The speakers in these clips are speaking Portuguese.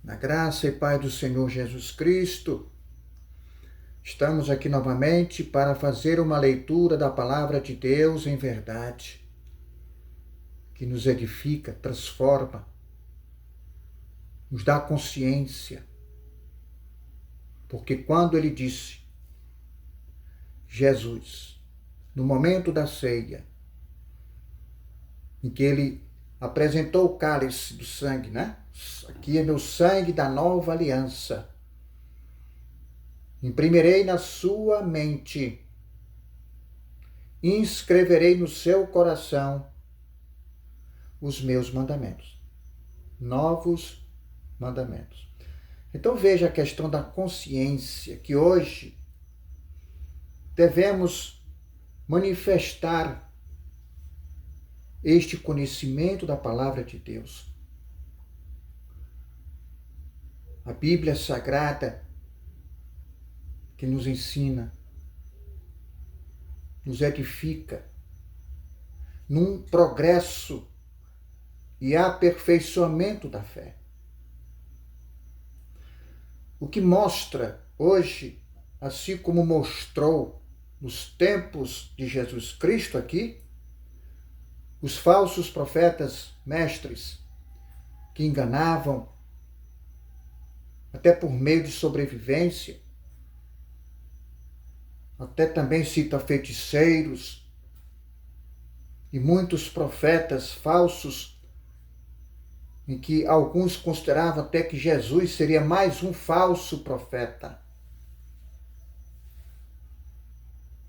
Na graça e paz do Senhor Jesus Cristo, estamos aqui novamente para fazer uma leitura da palavra de Deus em verdade, que nos edifica, transforma, nos dá consciência. Porque quando ele disse, Jesus, no momento da ceia, em que ele apresentou o cálice do sangue, né? Aqui é meu sangue da nova aliança. Imprimirei na sua mente, inscreverei no seu coração os meus mandamentos, novos mandamentos. Então veja a questão da consciência, que hoje devemos manifestar este conhecimento da palavra de Deus. A Bíblia Sagrada que nos ensina, nos edifica num progresso e aperfeiçoamento da fé. O que mostra hoje, assim como mostrou nos tempos de Jesus Cristo aqui, os falsos profetas mestres que enganavam até por meio de sobrevivência, até também cita feiticeiros e muitos profetas falsos, em que alguns consideravam até que Jesus seria mais um falso profeta.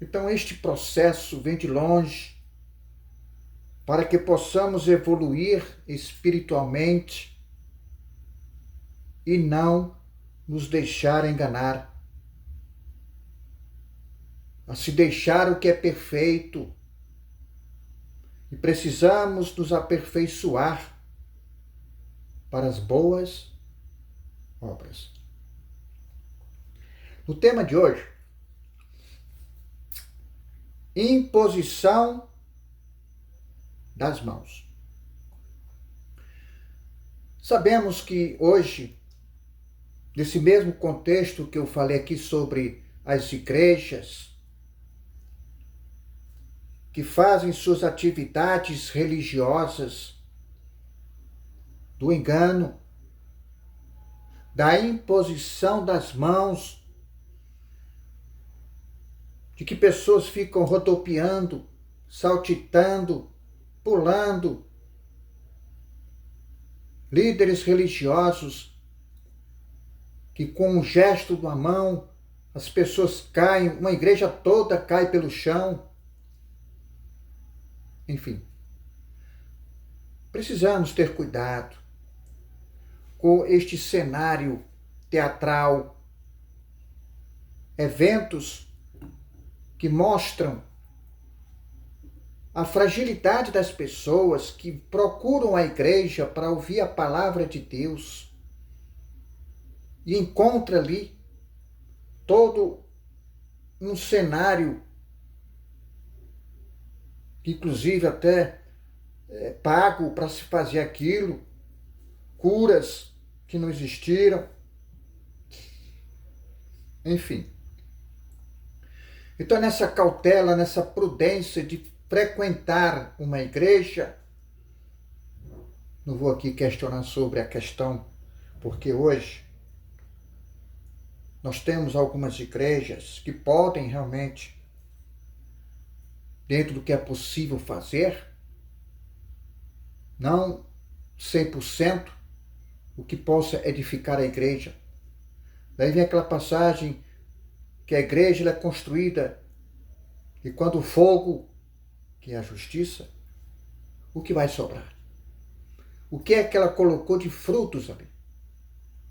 Então este processo vem de longe para que possamos evoluir espiritualmente e não nos deixar enganar, a se deixar o que é perfeito. E precisamos nos aperfeiçoar para as boas obras. No tema de hoje, imposição das mãos. Sabemos que hoje, nesse mesmo contexto que eu falei aqui sobre as igrejas que fazem suas atividades religiosas do engano, da imposição das mãos, de que pessoas ficam rodopiando, saltitando, pulando, líderes religiosos que com um gesto da mão as pessoas caem, uma igreja toda cai pelo chão. Enfim, precisamos ter cuidado com este cenário teatral, eventos que mostram a fragilidade das pessoas que procuram a igreja para ouvir a palavra de Deus e encontra ali todo um cenário, inclusive até pago para se fazer aquilo, curas que não existiram, enfim. Então, nessa cautela, nessa prudência de frequentar uma igreja, não vou aqui questionar sobre a questão, porque hoje nós temos algumas igrejas que podem realmente, dentro do que é possível fazer, não 100%, o que possa edificar a igreja. Daí vem aquela passagem que a igreja é construída e quando o fogo, que é a justiça, o que vai sobrar? O que é que ela colocou de frutos ali?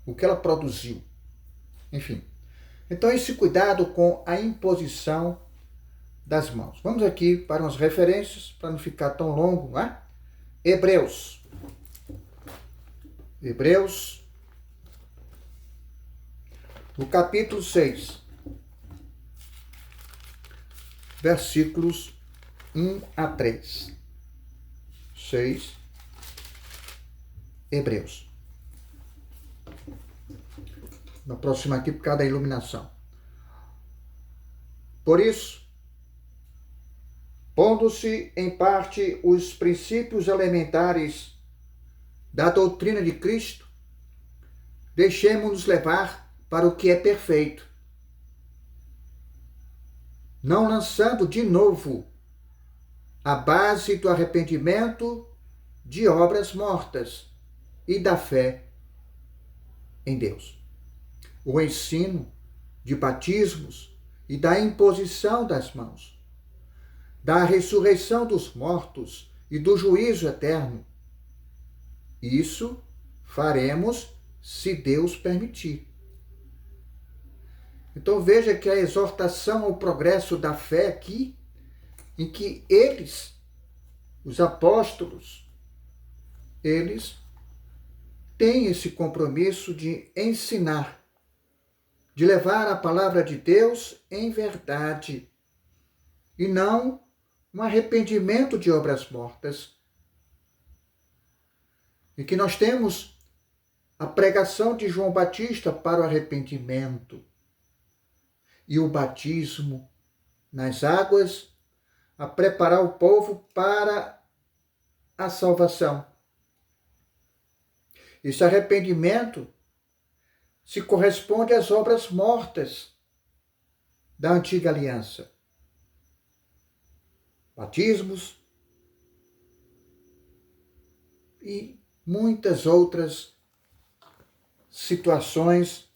O que ela produziu? Enfim. Então, esse cuidado com a imposição das mãos. Vamos aqui para umas referências, para não ficar tão longo, não é? Hebreus, no capítulo 6, versículos 1 a 3. 6, Hebreus. me aproximar aqui por causa da iluminação. Por isso, pondo-se em parte os princípios elementares da doutrina de Cristo, deixemos-nos levar para o que é perfeito, não lançando de novo a base do arrependimento de obras mortas e da fé em Deus. O ensino de batismos e da imposição das mãos, da ressurreição dos mortos e do juízo eterno. Isso faremos se Deus permitir. Então veja que a exortação ao progresso da fé aqui, em que eles, os apóstolos, eles têm esse compromisso de ensinar, de levar a palavra de Deus em verdade, e não um arrependimento de obras mortas. E que nós temos a pregação de João Batista para o arrependimento e o batismo nas águas, a preparar o povo para a salvação. Esse arrependimento se corresponde às obras mortas da antiga aliança. Batismos e muitas outras situações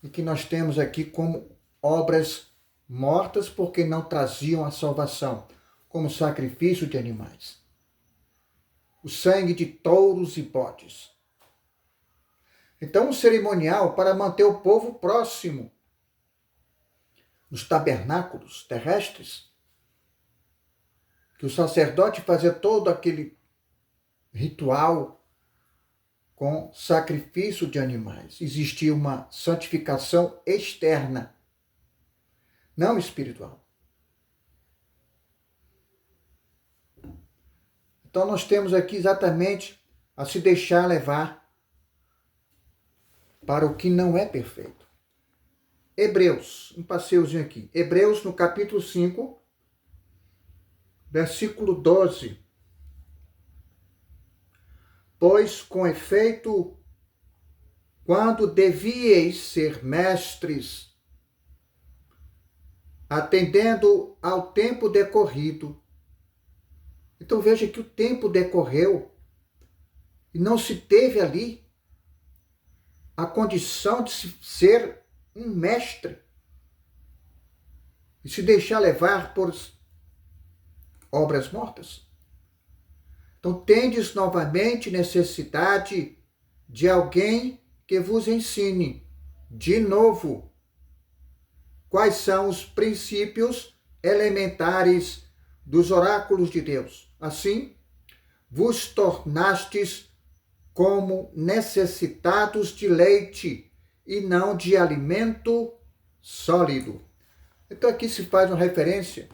em que nós temos aqui como obras mortas porque não traziam a salvação, como sacrifício de animais, o sangue de touros e bodes. Então, um cerimonial para manter o povo próximo nos tabernáculos terrestres, que o sacerdote fazia todo aquele ritual com sacrifício de animais. Existia uma santificação externa, não espiritual. Então nós temos aqui exatamente a se deixar levar para o que não é perfeito. Hebreus, um passeiozinho aqui. Hebreus no capítulo 5, versículo 12. Pois, com efeito, quando devíeis ser mestres, atendendo ao tempo decorrido. Então veja que o tempo decorreu e não se teve ali a condição de ser um mestre e se deixar levar por obras mortas. Então tendes novamente necessidade de alguém que vos ensine de novo quais são os princípios elementares dos oráculos de Deus. Assim, vos tornastes como necessitados de leite e não de alimento sólido. Então aqui se faz uma referência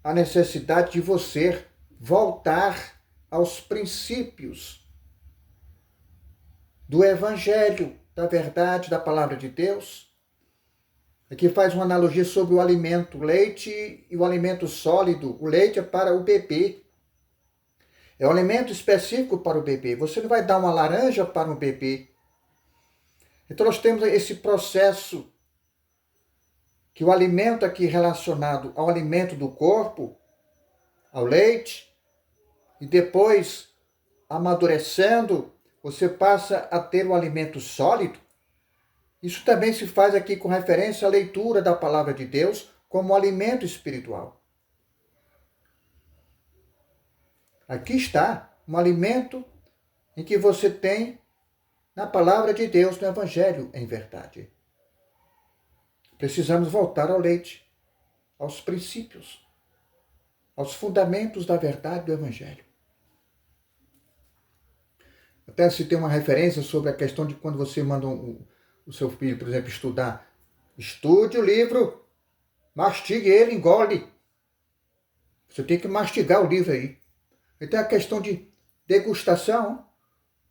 à necessidade de você voltar aos princípios do Evangelho, da verdade, da palavra de Deus. Aqui faz uma analogia sobre o alimento, o leite e o alimento sólido. O leite é para o bebê. É um alimento específico para o bebê. Você não vai dar uma laranja para um bebê. Então nós temos esse processo que o alimento aqui relacionado ao alimento do corpo, ao leite, e depois, amadurecendo, você passa a ter um alimento sólido. Isso também se faz aqui com referência à leitura da palavra de Deus como alimento espiritual. Aqui está um alimento em que você tem na palavra de Deus, no Evangelho, em verdade. Precisamos voltar ao leite, aos princípios, aos fundamentos da verdade do Evangelho. Até se tem uma referência sobre a questão de quando você manda o seu filho, por exemplo, estudar. Estude o livro, mastigue ele, engole. Você tem que mastigar o livro aí. Então a questão de degustação,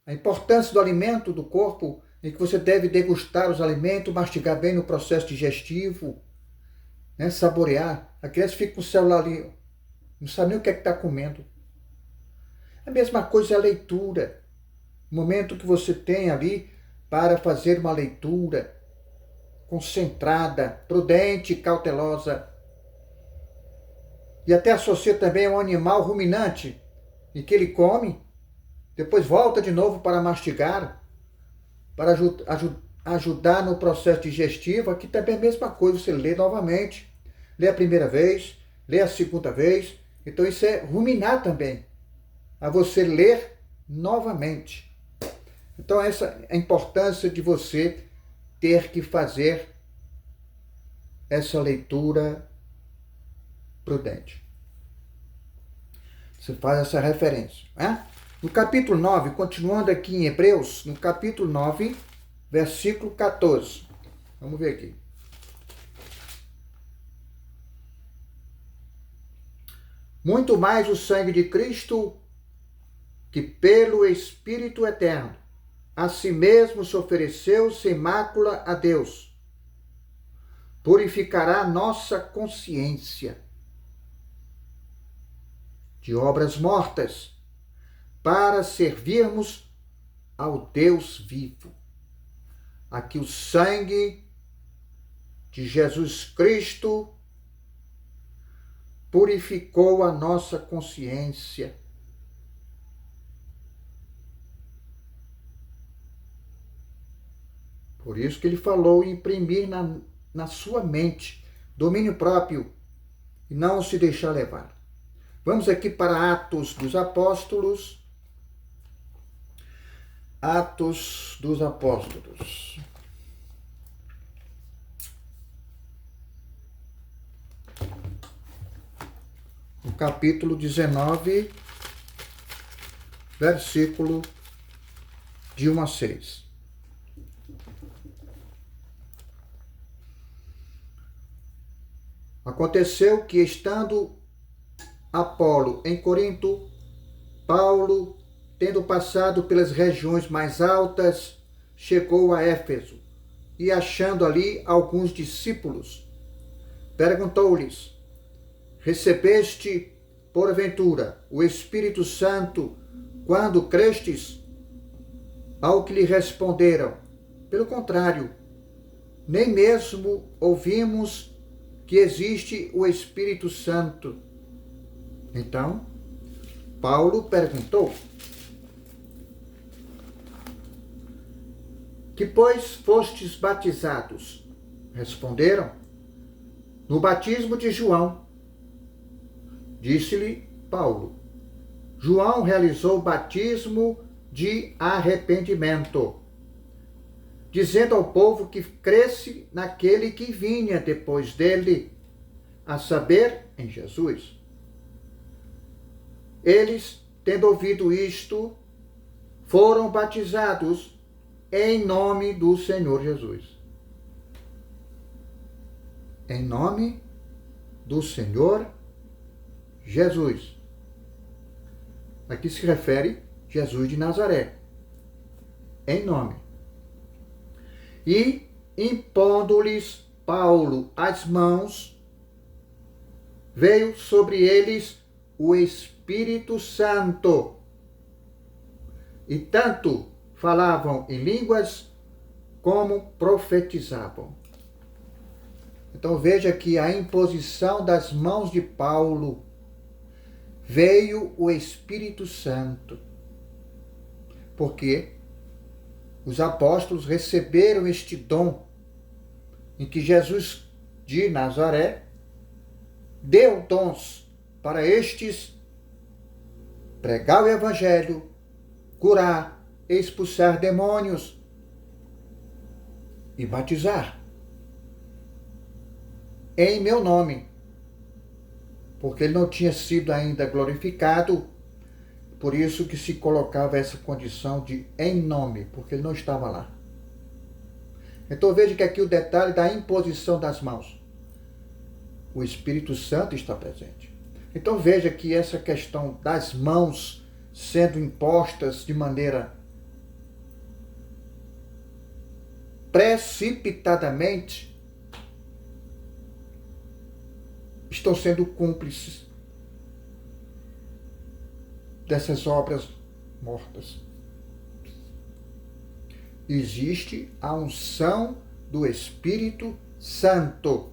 a importância do alimento do corpo em que você deve degustar os alimentos, mastigar bem no processo digestivo, né? Saborear. A criança fica com o celular ali, não sabe nem o que é que está comendo. A mesma coisa é a leitura. O momento que você tem ali para fazer uma leitura concentrada, prudente, cautelosa. E até associa também a um animal ruminante, em que ele come, depois volta de novo para mastigar, para ajudar no processo digestivo. Aqui também é a mesma coisa, você lê novamente. Lê a primeira vez, lê a segunda vez. Então isso é ruminar também, a você ler novamente. Então essa é a importância de você ter que fazer essa leitura prudente. Você faz essa referência, né? No capítulo 9, continuando aqui em Hebreus, no capítulo 9, versículo 14. Vamos ver aqui. Muito mais o sangue de Cristo, que pelo Espírito Eterno, a si mesmo se ofereceu sem mácula a Deus, purificará nossa consciência de obras mortas, para servirmos ao Deus vivo. Aqui o sangue de Jesus Cristo purificou a nossa consciência. Por isso que ele falou em imprimir na sua mente domínio próprio e não se deixar levar. Vamos aqui para Atos dos Apóstolos. Atos dos Apóstolos. No capítulo 19, versículo de 1 a 6. Aconteceu que, estando Apolo em Corinto, Paulo, tendo passado pelas regiões mais altas, chegou a Éfeso e, achando ali alguns discípulos, perguntou-lhes: recebeste, porventura, o Espírito Santo quando crestes? Ao que lhe responderam: pelo contrário, nem mesmo ouvimos que existe o Espírito Santo. Então, Paulo perguntou: que pois fostes batizados? Responderam: no batismo de João. Disse-lhe Paulo: João realizou o batismo de arrependimento, dizendo ao povo que cresce naquele que vinha depois dele, a saber, em Jesus. Eles, tendo ouvido isto, foram batizados em nome do Senhor Jesus. Em nome do Senhor Jesus. Aqui se refere Jesus de Nazaré. Em nome. E, impondo-lhes Paulo as mãos, veio sobre eles o Espírito Santo. E tanto falavam em línguas como profetizavam. Então veja que a imposição das mãos de Paulo veio o Espírito Santo. Porque os apóstolos receberam este dom em que Jesus de Nazaré deu dons para estes pregar o Evangelho, curar, expulsar demônios e batizar em meu nome, porque ele não tinha sido ainda glorificado, por isso que se colocava essa condição de em nome, porque ele não estava lá. Então veja que aqui o detalhe da imposição das mãos. O Espírito Santo está presente. Então veja que essa questão das mãos sendo impostas de maneira precipitadamente estão sendo cúmplices dessas obras mortas. Existe a unção do Espírito Santo,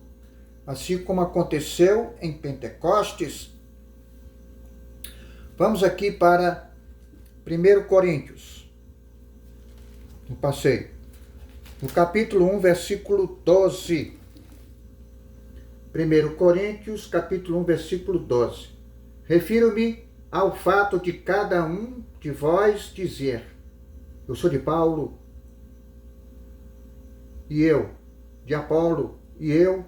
assim como aconteceu em Pentecostes. Vamos aqui para 1 Coríntios. Um passeio. No capítulo 1, versículo 12. 1 Coríntios, capítulo 1, versículo 12. Refiro-me ao fato de cada um de vós dizer: eu sou de Paulo, e eu de Apolo, e eu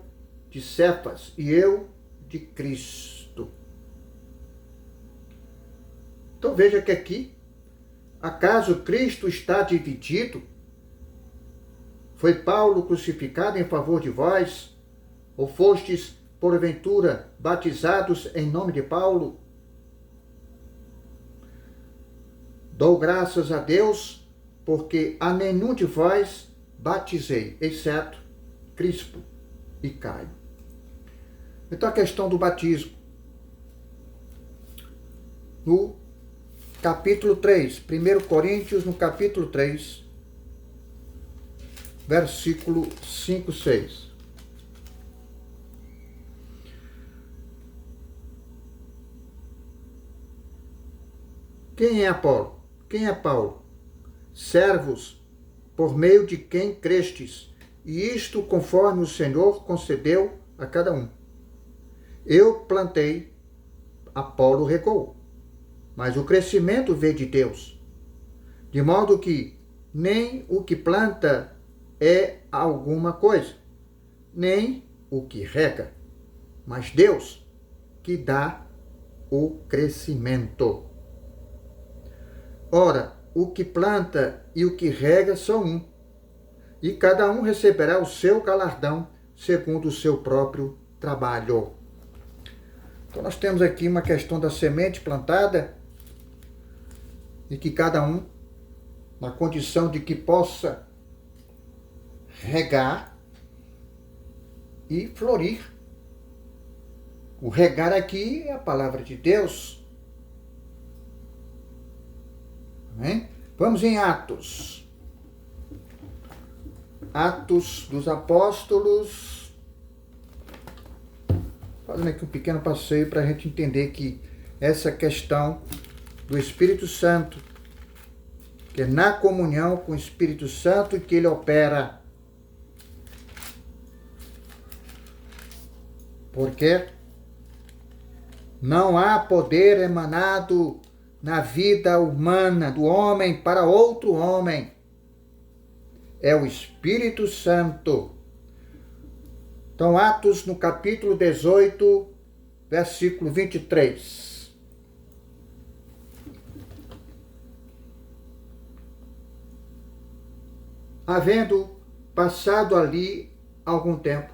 de Cefas, e eu de Cristo. Então veja que aqui, acaso Cristo está dividido? Foi Paulo crucificado em favor de vós? Ou fostes, porventura, batizados em nome de Paulo? Dou graças a Deus, porque a nenhum de vós batizei, exceto Crispo e Caio. Então a questão do batismo. No capítulo 3, 1 Coríntios, no capítulo 3, versículo 5, 6. Quem é Apolo? Quem é Paulo? Servos, por meio de quem crestes, e isto conforme o Senhor concedeu a cada um. Eu plantei, Apolo regou, mas o crescimento veio de Deus, de modo que nem o que planta é alguma coisa, nem o que rega, mas Deus que dá o crescimento. Ora, o que planta e o que rega são um, e cada um receberá o seu galardão segundo o seu próprio trabalho. Então nós temos aqui uma questão da semente plantada e que cada um, na condição de que possa regar e florir. O regar aqui é a palavra de Deus. Amém? Vamos em Atos. Atos dos Apóstolos. Fazendo aqui um pequeno passeio para a gente entender que essa questão do Espírito Santo, que é na comunhão com o Espírito Santo que ele opera. Porque não há poder emanado na vida humana do homem para outro homem. É o Espírito Santo. Então, Atos, no capítulo 18, versículo 23. Havendo passado ali algum tempo,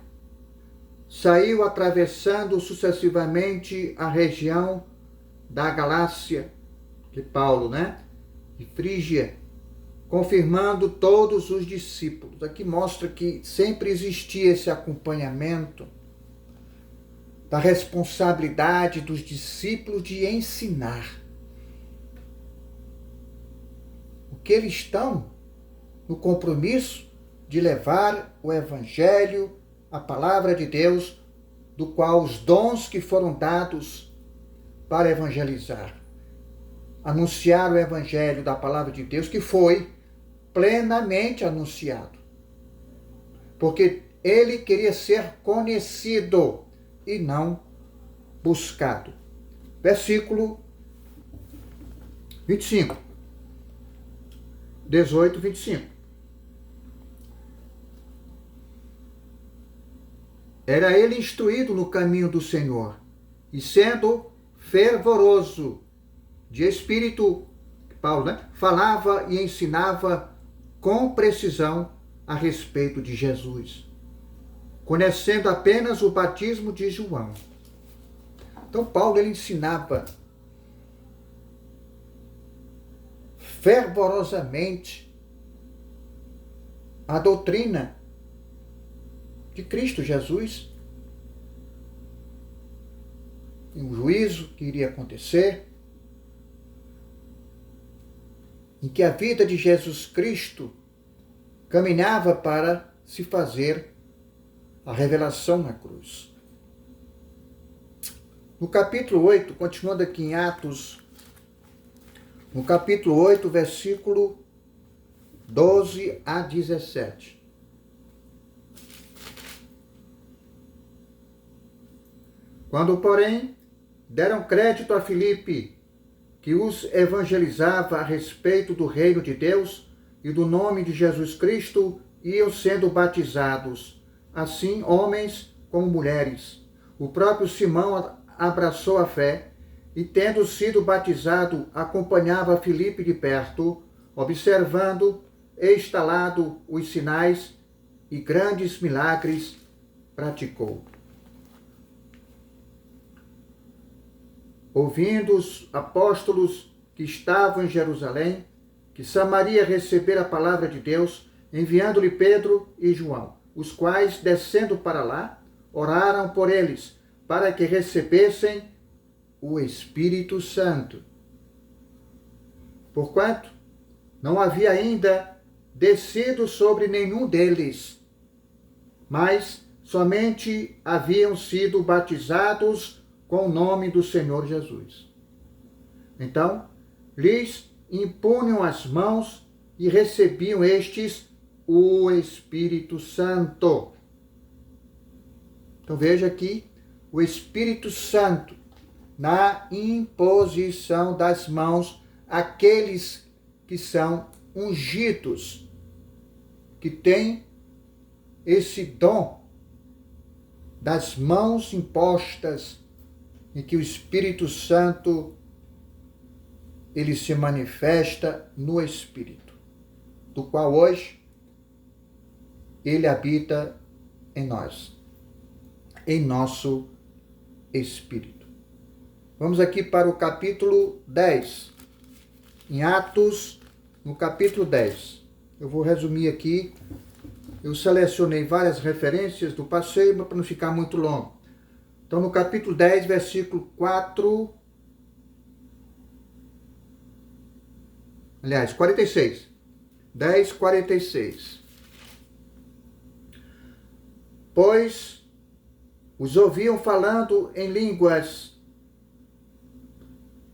saiu atravessando sucessivamente a região da Galácia, de Paulo, de Frígia, confirmando todos os discípulos. Aqui mostra que sempre existia esse acompanhamento da responsabilidade dos discípulos de ensinar. Porque eles estão no compromisso de levar o Evangelho, a palavra de Deus, do qual os dons que foram dados para evangelizar. Anunciar o Evangelho da palavra de Deus, que foi plenamente anunciado. Porque ele queria ser conhecido e não buscado. Versículo 25. 18, 25. Era ele instruído no caminho do Senhor, e sendo fervoroso de espírito, Paulo, falava e ensinava com precisão a respeito de Jesus, conhecendo apenas o batismo de João. Então Paulo ele ensinava fervorosamente a doutrina de Cristo Jesus, um juízo que iria acontecer, em que a vida de Jesus Cristo caminhava para se fazer a revelação na cruz. No capítulo 8, continuando aqui em Atos, no capítulo 8, versículo 12 a 17. Quando, porém, deram crédito a Filipe, que os evangelizava a respeito do reino de Deus e do nome de Jesus Cristo, iam sendo batizados, assim homens como mulheres. O próprio Simão abraçou a fé e, tendo sido batizado, acompanhava Filipe de perto, observando e instalado os sinais e grandes milagres praticou. Ouvindo os apóstolos que estavam em Jerusalém, que Samaria recebera a palavra de Deus, enviando-lhe Pedro e João, os quais, descendo para lá, oraram por eles, para que recebessem o Espírito Santo. Porquanto não havia ainda descido sobre nenhum deles, mas somente haviam sido batizados com o nome do Senhor Jesus. Então, lhes impunham as mãos e recebiam estes o Espírito Santo. Então veja aqui o Espírito Santo na imposição das mãos àqueles que são ungidos, que têm esse dom das mãos impostas, em que o Espírito Santo ele se manifesta no Espírito, do qual hoje ele habita em nós, em nosso espírito. Vamos aqui para o capítulo 10. Em Atos, no capítulo 10. Eu vou resumir aqui. Eu selecionei várias referências do passeio, mas para não ficar muito longo. Então, no capítulo 10, versículo 4... Aliás, 46. 10, 46. Pois os ouviam falando em línguas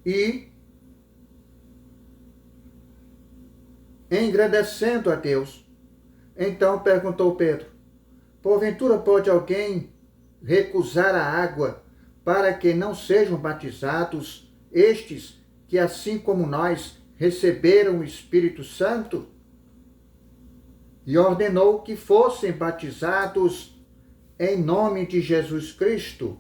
e engrandecendo a Deus. Então perguntou Pedro: porventura pode alguém recusar a água para que não sejam batizados estes que, assim como nós, receberam o Espírito Santo? E ordenou que fossem batizados em nome de Jesus Cristo.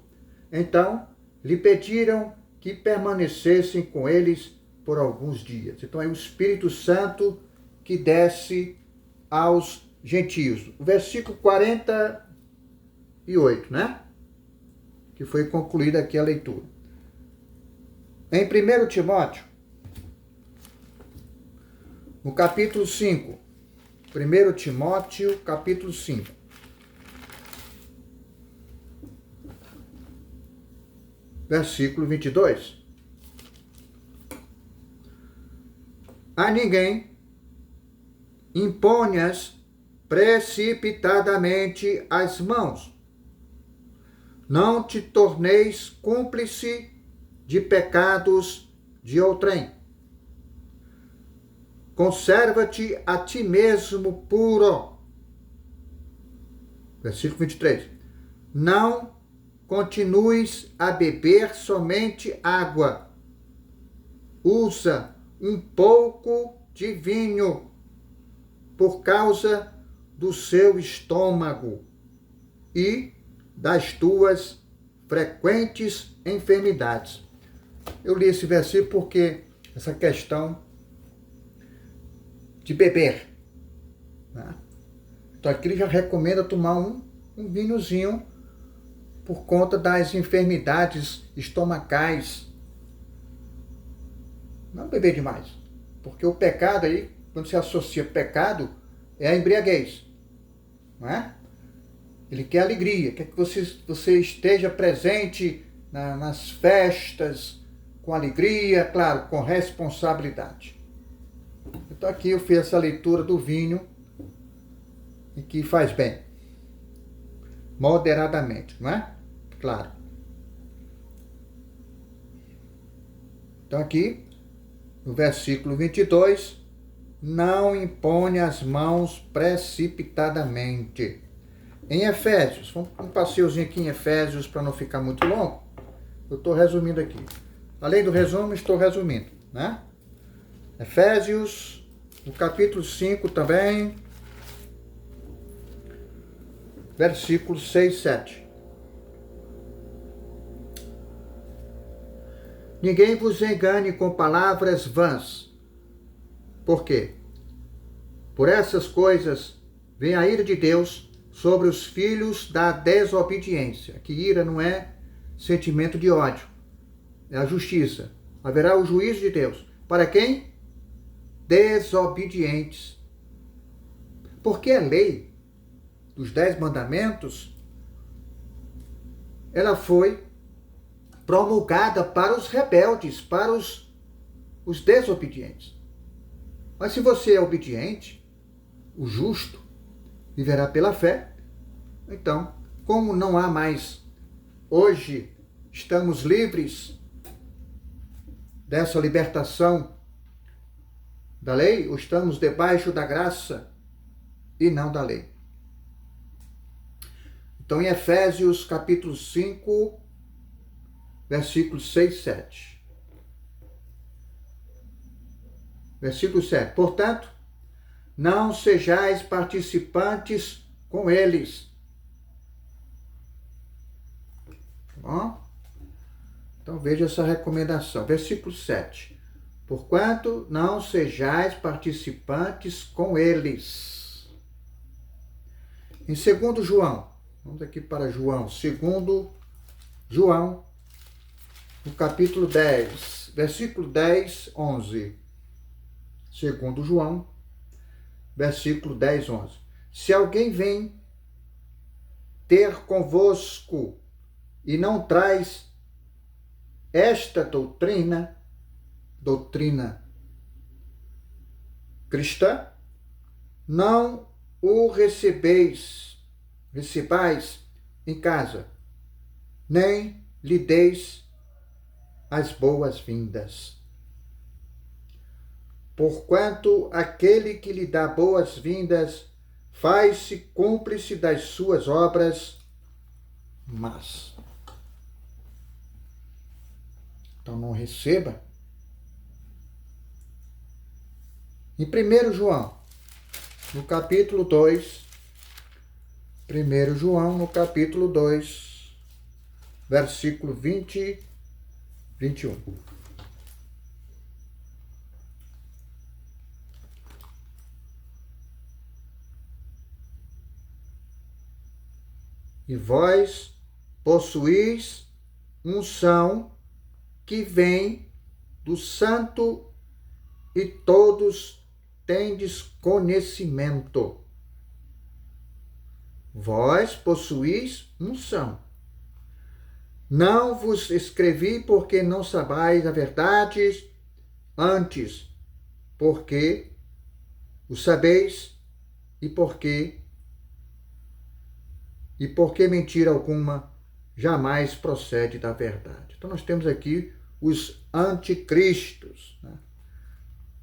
Então lhe pediram que permanecessem com eles por alguns dias. Então é o Espírito Santo que desce aos gentios. O versículo 48, né? Que foi concluída aqui a leitura. Em 1 Timóteo, no capítulo 5, 1 Timóteo, capítulo 5. Versículo 22. A ninguém imponhas precipitadamente as mãos. Não te torneis cúmplice de pecados de outrem. Conserva-te a ti mesmo puro. Versículo 23. Não continues a beber somente água. Usa um pouco de vinho por causa do seu estômago e das tuas frequentes enfermidades. Eu li esse versículo porque essa questão de beber, né? Então aqui ele já recomenda tomar um vinhozinho por conta das enfermidades estomacais. Não beber demais, porque o pecado aí, quando se associa pecado, é a embriaguez. não é? Ele quer alegria, quer que você esteja presente nas festas, com alegria, claro, com responsabilidade. Então aqui eu fiz essa leitura do vinho, e que faz bem, moderadamente, não é? Claro. Então aqui, no versículo 22, não impõe as mãos precipitadamente. Em Efésios, um passeiozinho aqui em Efésios para não ficar muito longo, eu estou resumindo aqui. Além do resumo, estou resumindo, né? Efésios, no capítulo 5 também, versículos 6 e 7. Ninguém vos engane com palavras vãs. Por quê? Por essas coisas vem a ira de Deus sobre os filhos da desobediência. Que ira não é sentimento de ódio, é a justiça. Haverá o juízo de Deus. Para quem? Desobedientes. Porque a lei dos 10 mandamentos, ela foi promulgada para os rebeldes, para os desobedientes. Mas se você é obediente, o justo viverá pela fé. Então, como não há mais, hoje estamos livres dessa libertação da lei, ou estamos debaixo da graça e não da lei. Então, em Efésios capítulo 5, versículos 6 e 7. Versículo 7. Portanto, não sejais participantes com eles. Bom? Então, veja essa recomendação. Versículo 7. Porquanto não sejais participantes com eles. Em 2 João, vamos aqui para João, 2 João, no capítulo 10, versículo 10, 11. 2 João, versículo 10, 11. Se alguém vem ter convosco e não traz esta doutrina cristã, não o recebais em casa, nem lhe deis as boas-vindas. Porquanto aquele que lhe dá boas-vindas faz-se cúmplice das suas obras más. Então não receba. Em 1 João, no capítulo 2, 1 João, no capítulo 2, versículo 20 e 21. E vós possuís unção que vem do Santo, e todos tendes conhecimento. Vós possuís unção. Não vos escrevi porque não sabais a verdade, antes porque o sabeis, e porque mentira alguma jamais procede da verdade. Então nós temos aqui os anticristos, né?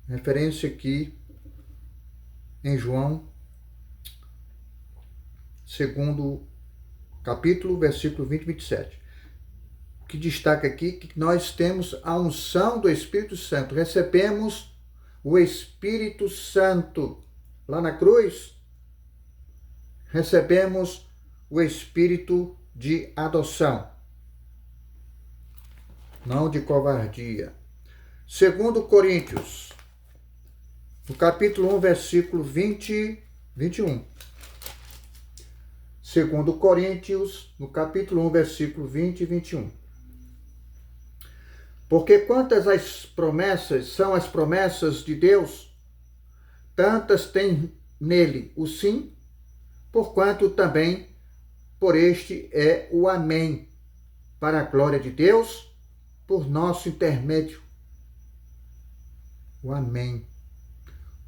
Referência aqui em João, 2º capítulo, versículo 20 e 27. O que destaca aqui que nós temos a unção do Espírito Santo. Recebemos o Espírito Santo lá na cruz. Recebemos o Espírito de adoção, não de covardia. 2 Coríntios, no capítulo 1, versículo 20 e 21. 2 Coríntios, no capítulo 1, versículo 20 e 21. Porque quantas as promessas são as promessas de Deus, tantas tem nele o sim, porquanto também por este é o Amém, para a glória de Deus, por nosso intermédio. O Amém,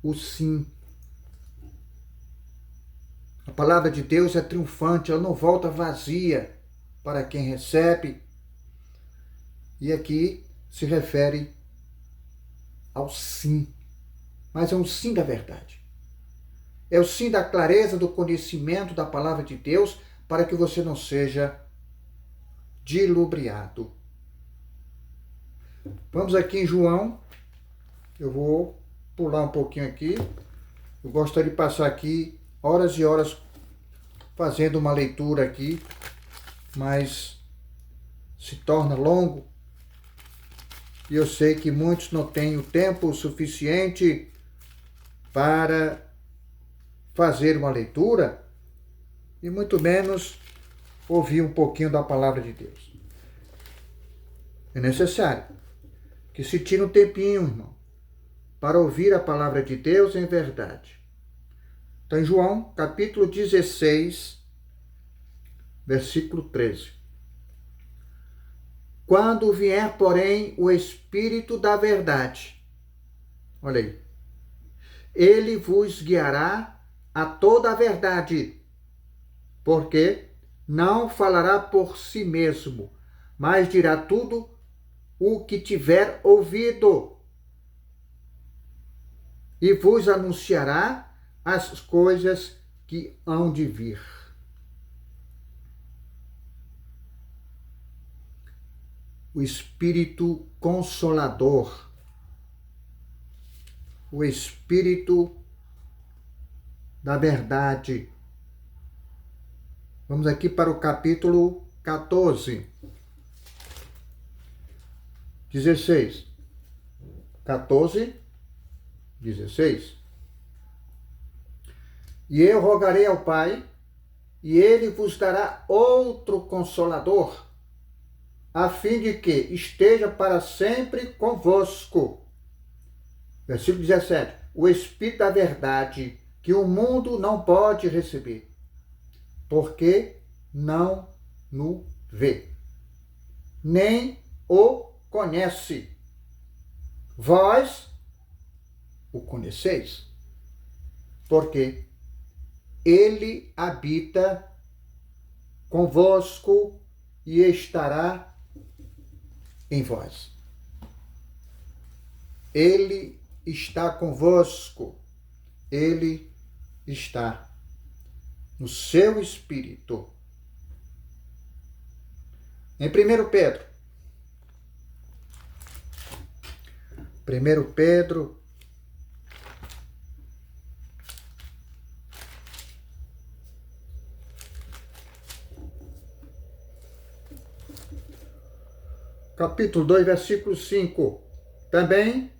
o sim. A palavra de Deus é triunfante, ela não volta vazia para quem recebe. E aqui se refere ao sim, mas é um sim da verdade. É o sim da clareza, do conhecimento da palavra de Deus, para que você não seja dilubriado. Vamos aqui em João. Eu vou pular um pouquinho aqui. Eu gostaria de passar aqui horas e horas fazendo uma leitura aqui, mas se torna longo. E eu sei que muitos não têm o tempo suficiente para fazer uma leitura e muito menos ouvir um pouquinho da palavra de Deus. É necessário que se tire um tempinho, irmão, para ouvir a palavra de Deus em verdade. Então, em João, capítulo 16, versículo 13. Quando vier, porém, o Espírito da verdade, olha aí, ele vos guiará a toda a verdade, porque não falará por si mesmo, mas dirá tudo o que tiver ouvido, e vos anunciará as coisas que hão de vir. O Espírito Consolador, o Espírito da verdade. Vamos aqui para o capítulo 14, 16. 14, 16. E eu rogarei ao Pai, e ele vos dará outro Consolador, a fim de que esteja para sempre convosco. Versículo 17. O Espírito da verdade, que o mundo não pode receber, porque não no vê, nem o conhece. Vós o conheceis, porque ele habita convosco e estará em vós. Ele está convosco. Ele está no seu espírito. Em 1 Pedro. 1 Pedro, capítulo 2, versículo 5. Também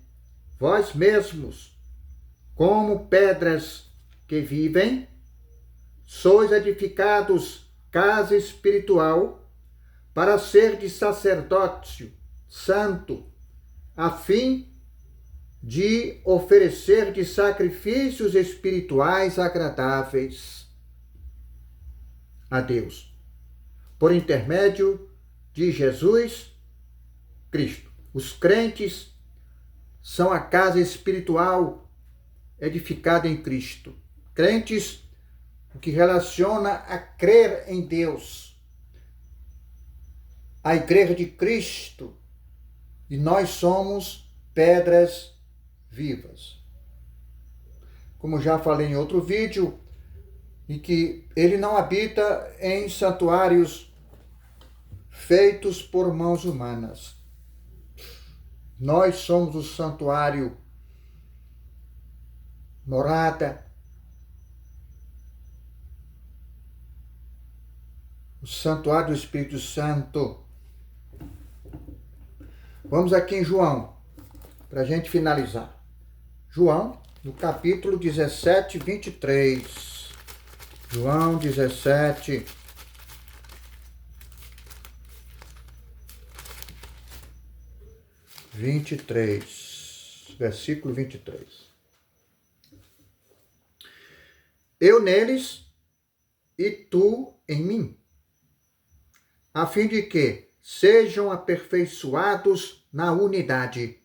vós mesmos, como pedras que vivem, sois edificados casa espiritual para ser de sacerdócio santo, a fim de oferecer de sacrifícios espirituais agradáveis a Deus, por intermédio de Jesus Cristo. Os crentes são a casa espiritual edificada em Cristo. Crentes, o que relaciona a crer em Deus. A igreja de Cristo. E nós somos pedras vivas. Como já falei em outro vídeo, em que ele não habita em santuários feitos por mãos humanas. Nós somos o santuário, morada, o santuário do Espírito Santo. Vamos aqui em João, para a gente finalizar. João, no capítulo 17, 23. João 17, 23, versículo 23. Eu neles e tu em mim, a fim de que sejam aperfeiçoados na unidade,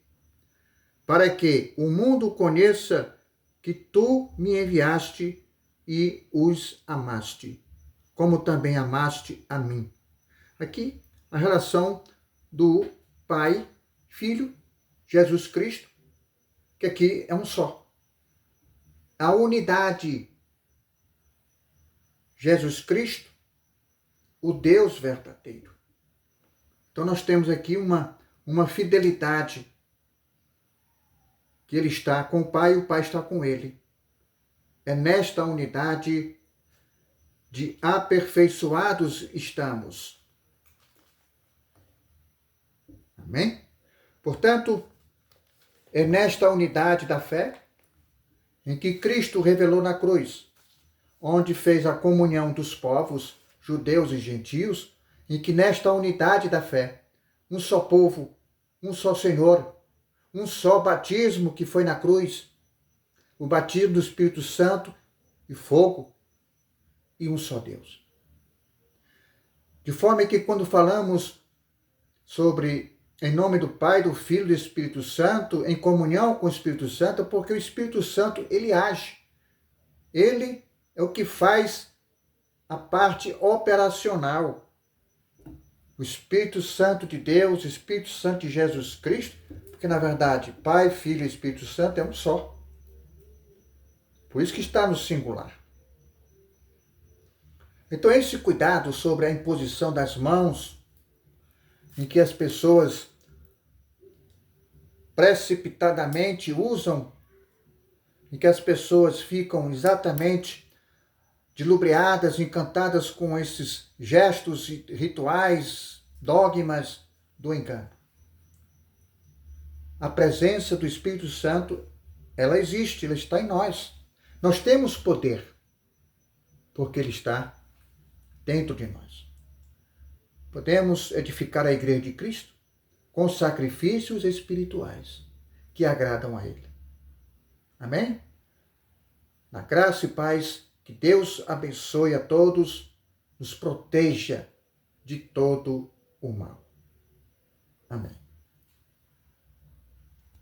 para que o mundo conheça que tu me enviaste e os amaste, como também amaste a mim. Aqui, a relação do Pai, Filho, Jesus Cristo, que aqui é um só. A unidade, Jesus Cristo, o Deus verdadeiro. Então nós temos aqui uma fidelidade, que ele está com o Pai e o Pai está com ele. É nesta unidade de aperfeiçoados estamos. Amém? Portanto, é nesta unidade da fé em que Cristo revelou na cruz, onde fez a comunhão dos povos, judeus e gentios, em que nesta unidade da fé, um só povo, um só Senhor, um só batismo que foi na cruz, o batismo do Espírito Santo e fogo, e um só Deus. De forma que quando falamos sobre em nome do Pai, do Filho e do Espírito Santo, em comunhão com o Espírito Santo, porque o Espírito Santo, ele age. Ele é o que faz a parte operacional. O Espírito Santo de Deus, o Espírito Santo de Jesus Cristo, porque na verdade Pai, Filho e Espírito Santo é um só. Por isso que está no singular. Então esse cuidado sobre a imposição das mãos, em que as pessoas precipitadamente usam, em que as pessoas ficam exatamente dilubriadas, encantadas com esses gestos, rituais, dogmas do engano. A presença do Espírito Santo, ela existe, ela está em nós. Nós temos poder, porque ele está dentro de nós. Podemos edificar a Igreja de Cristo com sacrifícios espirituais que agradam a Ele. Amém? Na graça e paz, que Deus abençoe a todos, nos proteja de todo o mal. Amém.